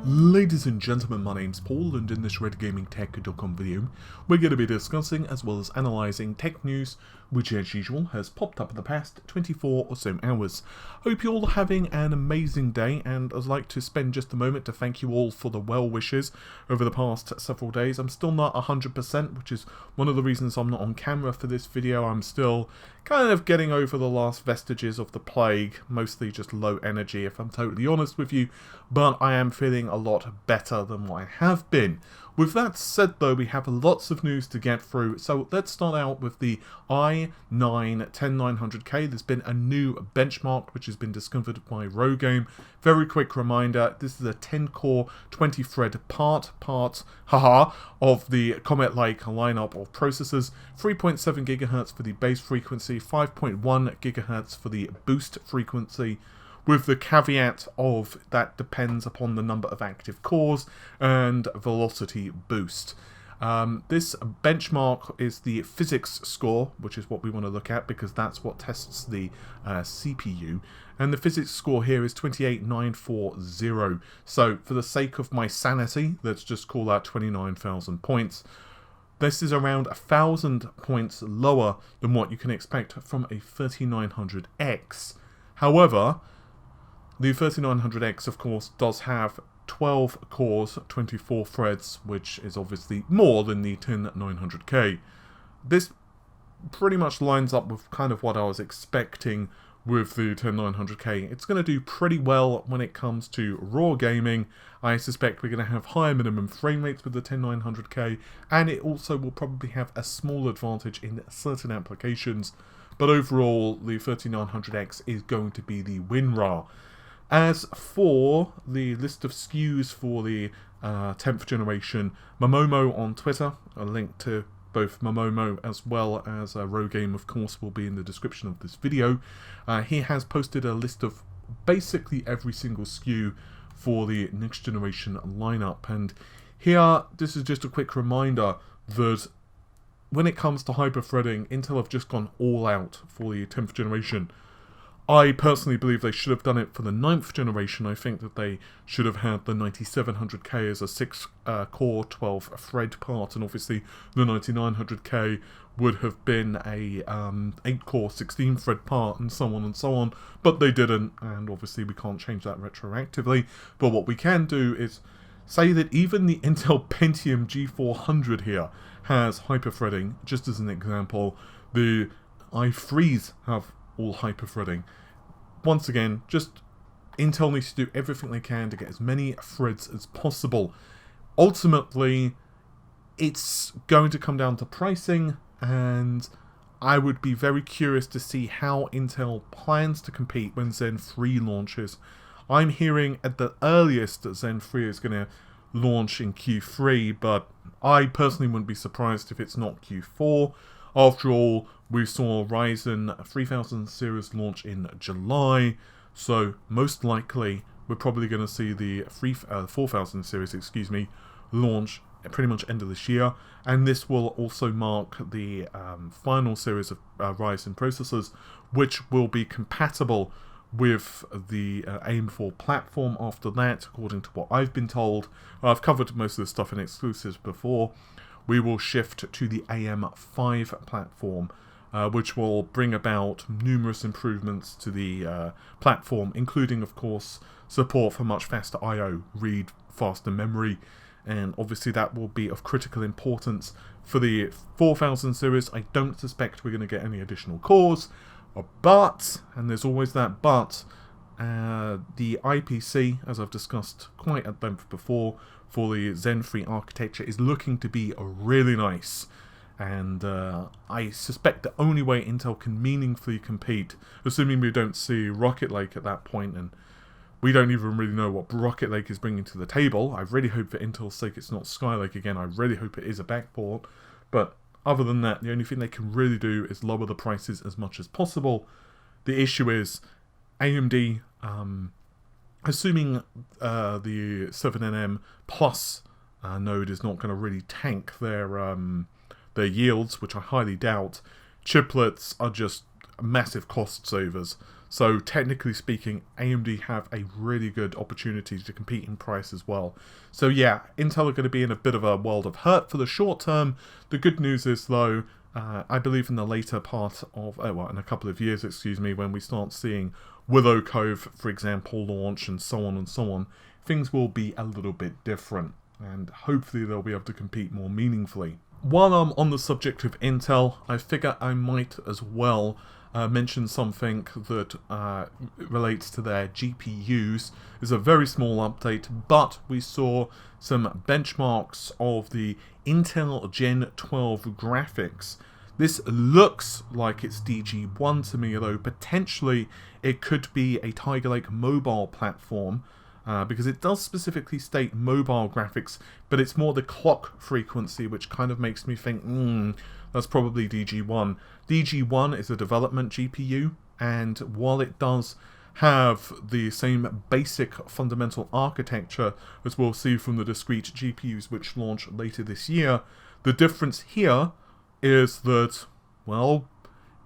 Ladies and gentlemen, my name's Paul, and in this RedGamingTech.com video, we're going to be discussing as well as analysing tech news, which as usual has popped up in the past 24 or so hours. Hope you're all having an amazing day, and I'd like to spend just a moment to thank you all for the well wishes over the past several days. I'm still not 100%, which is one of the reasons I'm not on camera for this video. I'm still kind of getting over the last vestiges of the plague, mostly just low energy if I'm totally honest with you, but I am feeling a lot better than what I have been. With that said though, we have lots of news to get through, so let's start out with the i9-10900K. There's been a new benchmark which has been discovered by Rogame. Very quick reminder, this is a 10-core, 20-thread part of the Comet-like lineup of processors, 3.7 GHz for the base frequency, 5.1 GHz for the boost frequency, with the caveat of that depends upon the number of active cores and velocity boost. This benchmark is the physics score, which is what we want to look at because that's what tests the CPU. And the physics score here is 28940. So for the sake of my sanity, let's just call that 29,000 points. This is around 1,000 points lower than what you can expect from a 3900X. However, the 3900X, of course, does have 12 cores, 24 threads, which is obviously more than the 10900K. This pretty much lines up with kind of what I was expecting with the 10900K. It's going to do pretty well when it comes to raw gaming. I suspect we're going to have higher minimum frame rates with the 10900K, and it also will probably have a small advantage in certain applications. But overall, the 3900X is going to be the WinRAR. As for the list of SKUs for the 10th generation, Momomo on Twitter, a link to both Momomo as well as Rogame, of course, will be in the description of this video. He has posted a list of basically every single SKU for the next generation lineup. And here, this is just a quick reminder that when it comes to hyper-threading, Intel have just gone all out for the 10th generation. I personally believe they should have done it for the 9th generation. I think that they should have had the 9700K as a 6-core, 12-thread part, and obviously the 9900K would have been a 8-core, 16-thread part, and so on, but they didn't, and obviously we can't change that retroactively. But what we can do is say that even the Intel Pentium G400 here has hyper-threading. Just as an example, the i3s have all hyper-threading. Once again, just Intel needs to do everything they can to get as many threads as possible. Ultimately, it's going to come down to pricing, and I would be very curious to see how Intel plans to compete when Zen 3 launches. I'm hearing at the earliest that Zen 3 is going to launch in Q3, but I personally wouldn't be surprised if it's not Q4. After all, we saw Ryzen 3000 series launch in July, so most likely we're probably going to see the 4000 series, launch at pretty much end of this year, and this will also mark the final series of Ryzen processors, which will be compatible with the AIM4 platform after that, according to what I've been told. I've covered most of this stuff in exclusives before. We will shift to the AM5 platform, which will bring about numerous improvements to the platform, including, of course, support for much faster I/O, read faster memory, and obviously that will be of critical importance for the 4000 series. I don't suspect we're going to get any additional cores, but, and there's always that but, the IPC, as I've discussed quite at length before, for the Zen 3 architecture is looking to be really nice, and I suspect the only way Intel can meaningfully compete, assuming we don't see Rocket Lake at that point, and we don't even really know what Rocket Lake is bringing to the table. I really hope for Intel's sake it's not Skylake again. I really hope it is a backport, but other than that, the only thing they can really do is lower the prices as much as possible. The issue is AMD, assuming the 7nm Plus node is not going to really tank their yields, which I highly doubt, chiplets are just massive cost savers. So technically speaking, AMD have a really good opportunity to compete in price as well. So yeah, Intel are going to be in a bit of a world of hurt for the short term. The good news is though, I believe in the later part of, in a couple of years, excuse me, when we start seeing Willow Cove, for example, launch and so on, things will be a little bit different. And hopefully they'll be able to compete more meaningfully. While I'm on the subject of Intel, I figure I might as well mention something that relates to their GPUs. It's a very small update, but we saw some benchmarks of the Intel Gen 12 graphics. This looks like it's DG1 to me, though potentially it could be a Tiger Lake mobile platform, because it does specifically state mobile graphics, but it's more the clock frequency, which kind of makes me think, that's probably DG1. DG1 is a development GPU, and while it does have the same basic fundamental architecture as we'll see from the discrete GPUs which launch later this year, the difference here is that, well,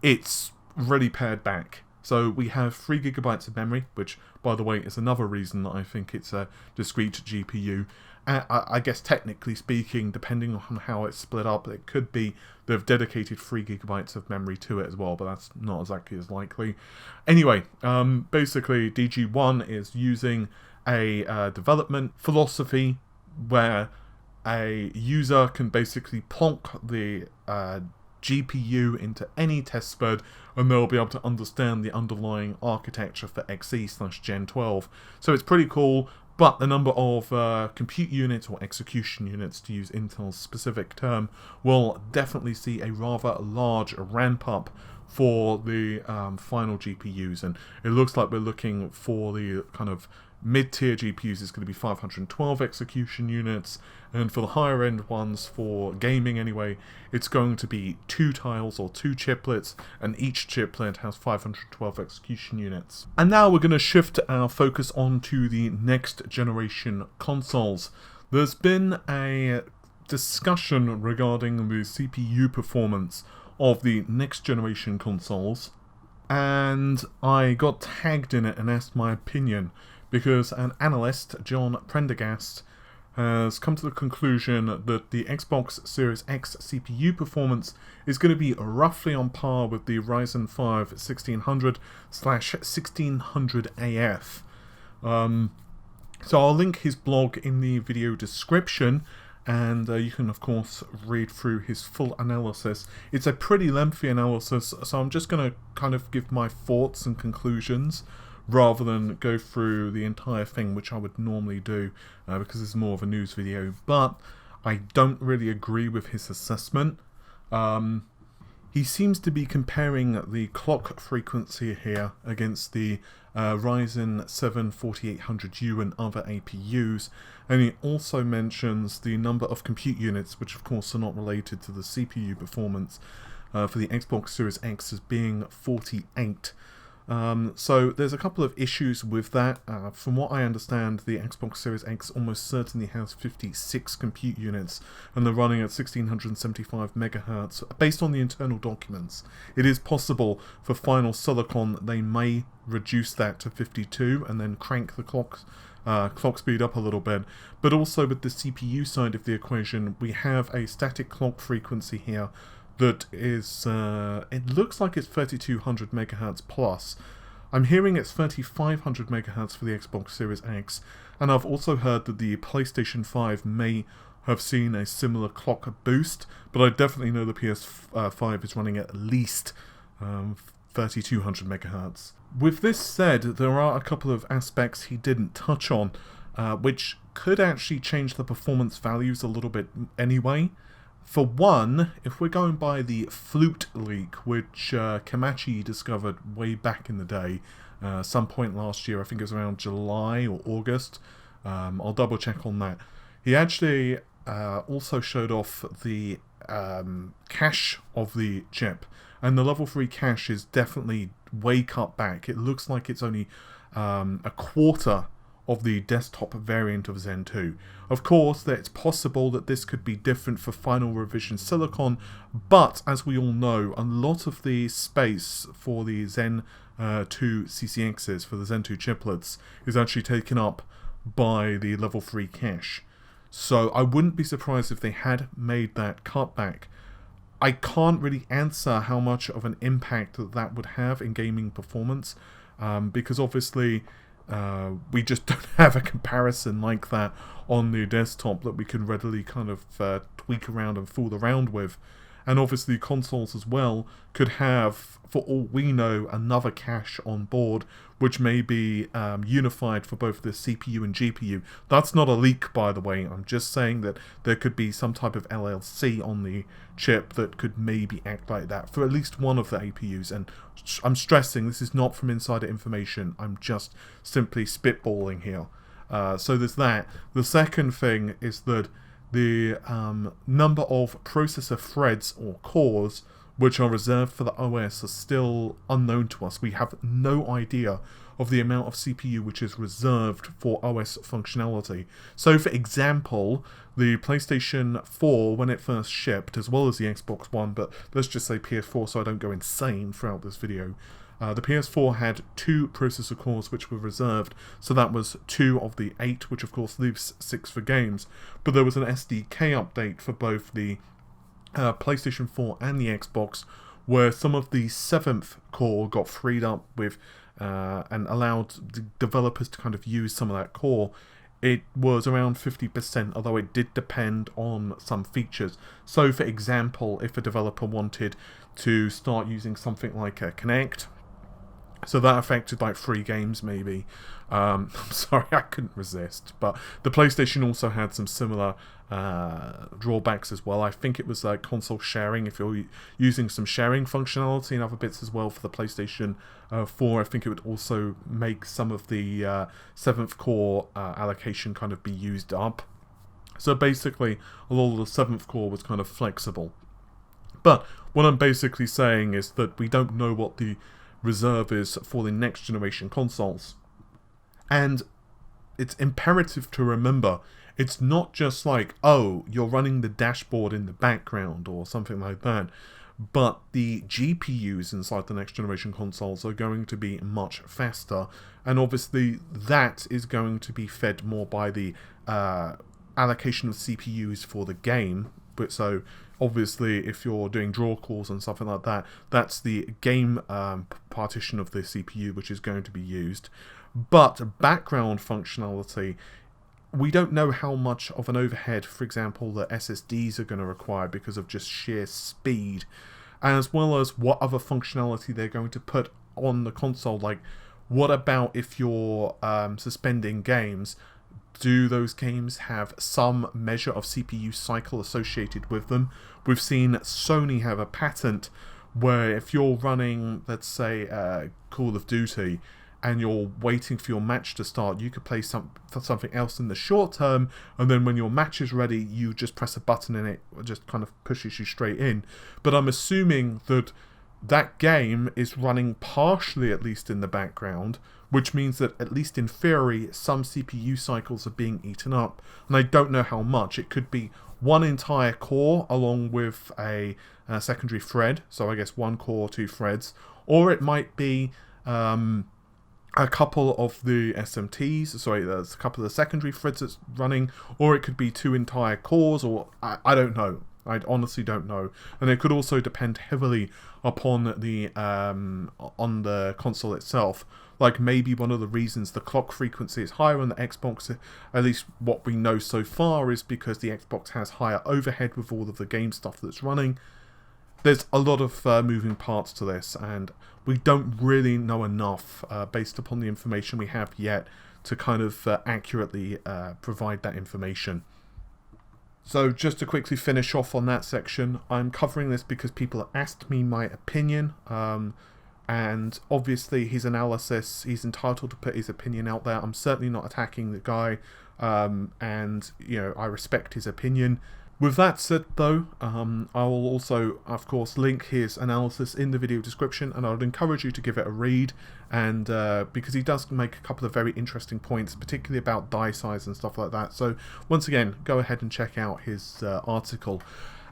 it's really pared back. So we have 3 GB of memory, which, by the way, is another reason that I think it's a discrete GPU. I guess technically speaking, depending on how it's split up, it could be they've dedicated 3 GB of memory to it as well, but that's not exactly as likely. Anyway, basically DG1 is using a development philosophy where a user can basically plonk the GPU into any testbed and they'll be able to understand the underlying architecture for XE/Gen 12. So it's pretty cool, but the number of compute units or execution units, to use Intel's specific term, will definitely see a rather large ramp up for the final GPUs, and it looks like we're looking for the kind of mid-tier GPUs is going to be 512 execution units, and for the higher end ones, for gaming anyway, it's going to be 2 tiles or 2 chiplets, and each chiplet has 512 execution units. And now we're going to shift our focus on to the next generation consoles. There's been a discussion regarding the CPU performance of the next generation consoles, and I got tagged in it and asked my opinion, because an analyst, John Prendergast, has come to the conclusion that the Xbox Series X CPU performance is going to be roughly on par with the Ryzen 5 1600/1600AF. So I'll link his blog in the video description, and you can of course read through his full analysis. It's a pretty lengthy analysis, so I'm just going to kind of give my thoughts and conclusions rather than go through the entire thing, which I would normally do, because it's more of a news video. But I don't really agree with his assessment. He seems to be comparing the clock frequency here against the Ryzen 7 4800U and other APUs, and he also mentions the number of compute units, which of course are not related to the CPU performance, for the Xbox Series X as being 48. So there's a couple of issues with that. From what I understand, the Xbox Series X almost certainly has 56 compute units, and they're running at 1675 MHz based on the internal documents. It is possible for final silicon they may reduce that to 52 and then crank the clock speed up a little bit. But also with the CPU side of the equation, we have a static clock frequency here that is, it looks like it's 3200 MHz plus. I'm hearing it's 3500 MHz for the Xbox Series X, and I've also heard that the PlayStation 5 may have seen a similar clock boost, but I definitely know the PS5 is running at least 3200 MHz. With this said, there are a couple of aspects he didn't touch on, which could actually change the performance values a little bit anyway. For one, if we're going by the Flute leak, which Kamachi discovered way back in the day, some point last year, I think it was around July or August, I'll double check on that. He actually also showed off the cache of the chip, and the level 3 cache is definitely way cut back. It looks like it's only a quarter of the desktop variant of Zen 2. Of course, it's possible that this could be different for final revision silicon, but as we all know, a lot of the space for the Zen two CCXs for the Zen 2 chiplets is actually taken up by the level 3 cache. So I wouldn't be surprised if they had made that cutback. I can't really answer how much of an impact that would have in gaming performance, because obviously we just don't have a comparison like that on the desktop that we can readily kind of tweak around and fool around with. And obviously consoles as well could have, for all we know, another cache on board which may be unified for both the CPU and GPU. That's not a leak, by the way. I'm just saying that there could be some type of LLC on the chip that could maybe act like that for at least one of the APUs. And I'm stressing this is not from insider information. I'm just simply spitballing here. So there's that. The second thing is that the number of processor threads or cores which are reserved for the OS are still unknown to us. We have no idea of the amount of CPU which is reserved for OS functionality. So for example, the PlayStation 4, when it first shipped, as well as the Xbox One, but let's just say PS4 so I don't go insane throughout this video, the PS4 had 2 processor cores which were reserved, so that was 2 of the 8, which of course leaves 6 for games. But there was an SDK update for both the PlayStation 4 and the Xbox, where some of the 7th core got freed up with and allowed the developers to kind of use some of that core. It was around 50%, although it did depend on some features. So for example, if a developer wanted to start using something like a Kinect, so that affected like 3 games maybe. I'm sorry, I couldn't resist. But the PlayStation also had some similar drawbacks as well. I think it was console sharing. If you're using some sharing functionality and other bits as well for the PlayStation 4, I think it would also make some of the 7th core allocation kind of be used up. So basically, a lot of the 7th core was kind of flexible. But what I'm basically saying is that we don't know what the reserve is for the next generation consoles, and it's imperative to remember it's not just like, oh, you're running the dashboard in the background or something like that, but the GPUs inside the next generation consoles are going to be much faster, and obviously that is going to be fed more by the allocation of CPUs for the game. But so obviously if you're doing draw calls and something like that, that's the game partition of the CPU which is going to be used. But background functionality, we don't know how much of an overhead, for example, the SSDs are going to require because of just sheer speed, as well as what other functionality they're going to put on the console. Like, what about if you're suspending games? Do those games have some measure of CPU cycle associated with them? We've seen Sony have a patent where if you're running, let's say, Call of Duty, and you're waiting for your match to start, you could play something else in the short term, and then when your match is ready, you just press a button and it just kind of pushes you straight in. But I'm assuming that that game is running partially, at least in the background, which means that, at least in theory, some CPU cycles are being eaten up. And I don't know how much. It could be one entire core along with a secondary thread, so I guess 1 core, 2 threads, or it might be a couple of the SMTs, sorry, there's a couple of the secondary threads that's running, or it could be 2 entire cores, or I don't know. I honestly don't know. And it could also depend heavily upon the on the console itself. Like, maybe one of the reasons the clock frequency is higher on the Xbox, at least what we know so far, is because the Xbox has higher overhead with all of the game stuff that's running. There's a lot of moving parts to this, and we don't really know enough based upon the information we have yet to kind of accurately provide that information. So just to quickly finish off on that section, I'm covering this because people asked me my opinion, and obviously his analysis, he's entitled to put his opinion out there. I'm certainly not attacking the guy, and you know, I respect his opinion. With that said though, I will also, of course, link his analysis in the video description, and I would encourage you to give it a read, and because he does make a couple of very interesting points, particularly about die size and stuff like that. So once again, go ahead and check out his article.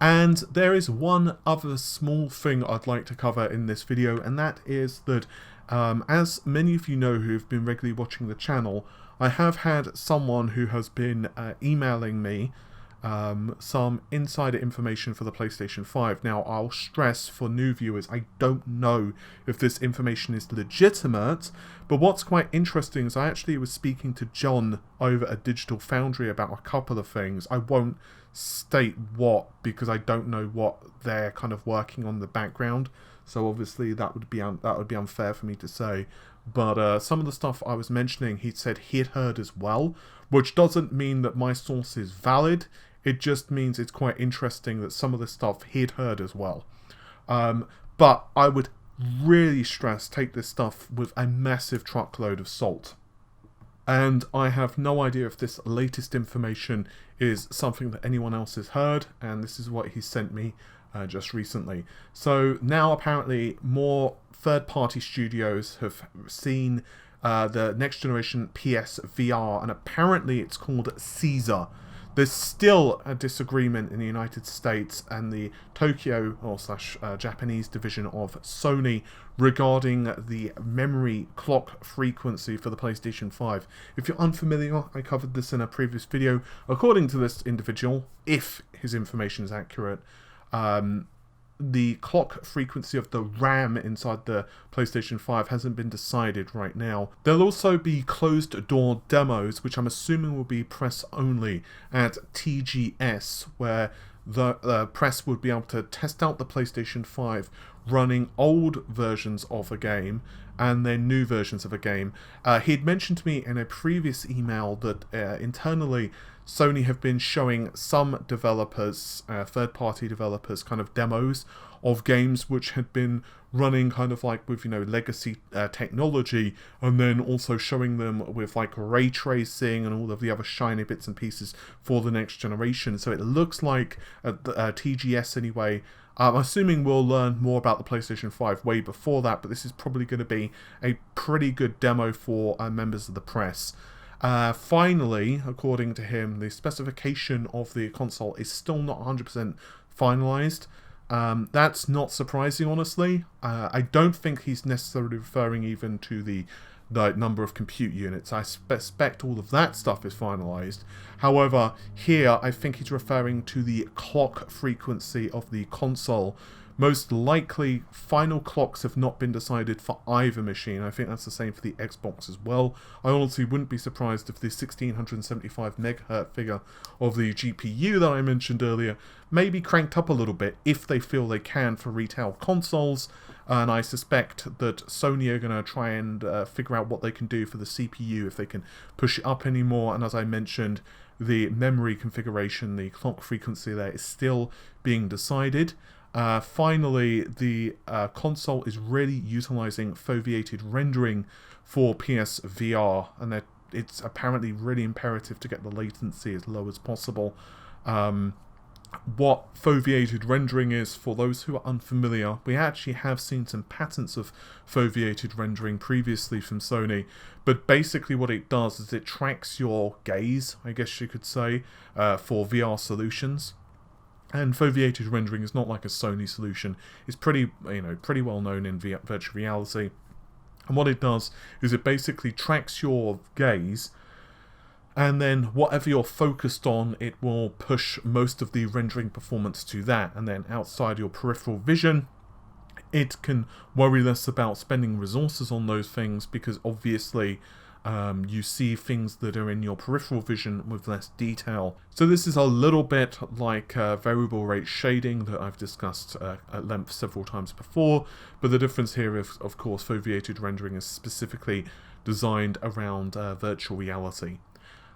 And there is one other small thing I'd like to cover in this video, and that is that As many of you know who have been regularly watching the channel, I have had someone who has been emailing me some insider information for the PlayStation 5. Now, I'll stress for new viewers, I don't know if this information is legitimate, but what's quite interesting is I actually was speaking to John over at Digital Foundry about a couple of things. I won't state what, because I don't know what they're kind of working on in the background, so obviously that would be unfair for me to say. But some of the stuff I was mentioning, he said he'd heard as well, which doesn't mean that my source is valid. It just means it's quite interesting that some of the stuff he'd heard as well. But I would really stress, take this stuff with a massive truckload of salt. And I have no idea if this latest information is something that anyone else has heard, and this is what he sent me just recently. So now apparently more third-party studios have seen the next generation PS VR, and apparently it's called Caesar. There's still a disagreement in the United States and the Tokyo or Japanese division of Sony regarding the memory clock frequency for the PlayStation 5. If you're unfamiliar, I covered this in a previous video. According to this individual, if his information is accurate, the clock frequency of the RAM inside the PlayStation 5 hasn't been decided right now. There'll also be closed door demos, which I'm assuming will be press only at TGS, where the press would be able to test out the PlayStation 5 running old versions of a game and then new versions of a game. He'd mentioned to me in a previous email that internally Sony have been showing some developers, third-party developers, kind of demos of games which had been running kind of like with, you know, legacy technology, and then also showing them with like ray tracing and all of the other shiny bits and pieces for the next generation. So it looks like at TGS anyway. I'm assuming we'll learn more about the PlayStation 5 way before that, but this is probably going to be a pretty good demo for members of the press. Finally, according to him, the specification of the console is still not 100% finalized. That's not surprising, honestly. I don't think he's necessarily referring even to the number of compute units. I suspect all of that stuff is finalized. However, here I think he's referring to the clock frequency of the console. Most likely, final clocks have not been decided for either machine. I think that's the same for the Xbox as well. I honestly wouldn't be surprised if the 1675 MHz figure of the GPU that I mentioned earlier may be cranked up a little bit if they feel they can for retail consoles. And I suspect that Sony are going to try and figure out what they can do for the CPU, if they can push it up anymore. And as I mentioned, the memory configuration, the clock frequency there is still being decided. Finally, the console is really utilizing foveated rendering for PSVR, and it's apparently really imperative to get the latency as low as possible. What foveated rendering is, for those who are unfamiliar, we actually have seen some patents of foveated rendering previously from Sony, but basically what it does is it tracks your gaze, I guess you could say, for VR solutions. And foveated rendering is not like a Sony solution. It's pretty well known in virtual reality. And what it does is it basically tracks your gaze, and then whatever you're focused on, it will push most of the rendering performance to that. And then outside your peripheral vision, it can worry less about spending resources on those things, because obviously you see things that are in your peripheral vision with less detail. So this is a little bit like variable rate shading that I've discussed at length several times before, but the difference here is, of course, foveated rendering is specifically designed around virtual reality.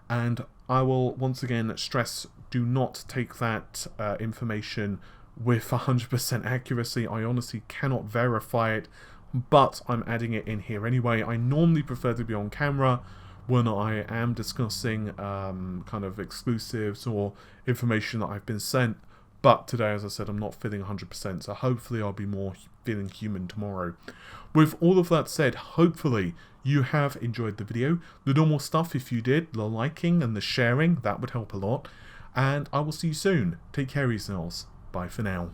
And I will once again stress, do not take that information with 100% accuracy. I honestly cannot verify it, but I'm adding it in here anyway. I normally prefer to be on camera when I am discussing kind of exclusives or information that I've been sent, but today, as I said, I'm not feeling 100%, so hopefully I'll be more feeling human tomorrow. With all of that said, hopefully you have enjoyed the video. The normal stuff, if you did, the liking and the sharing, that would help a lot, and I will see you soon. Take care of yourselves. Bye for now.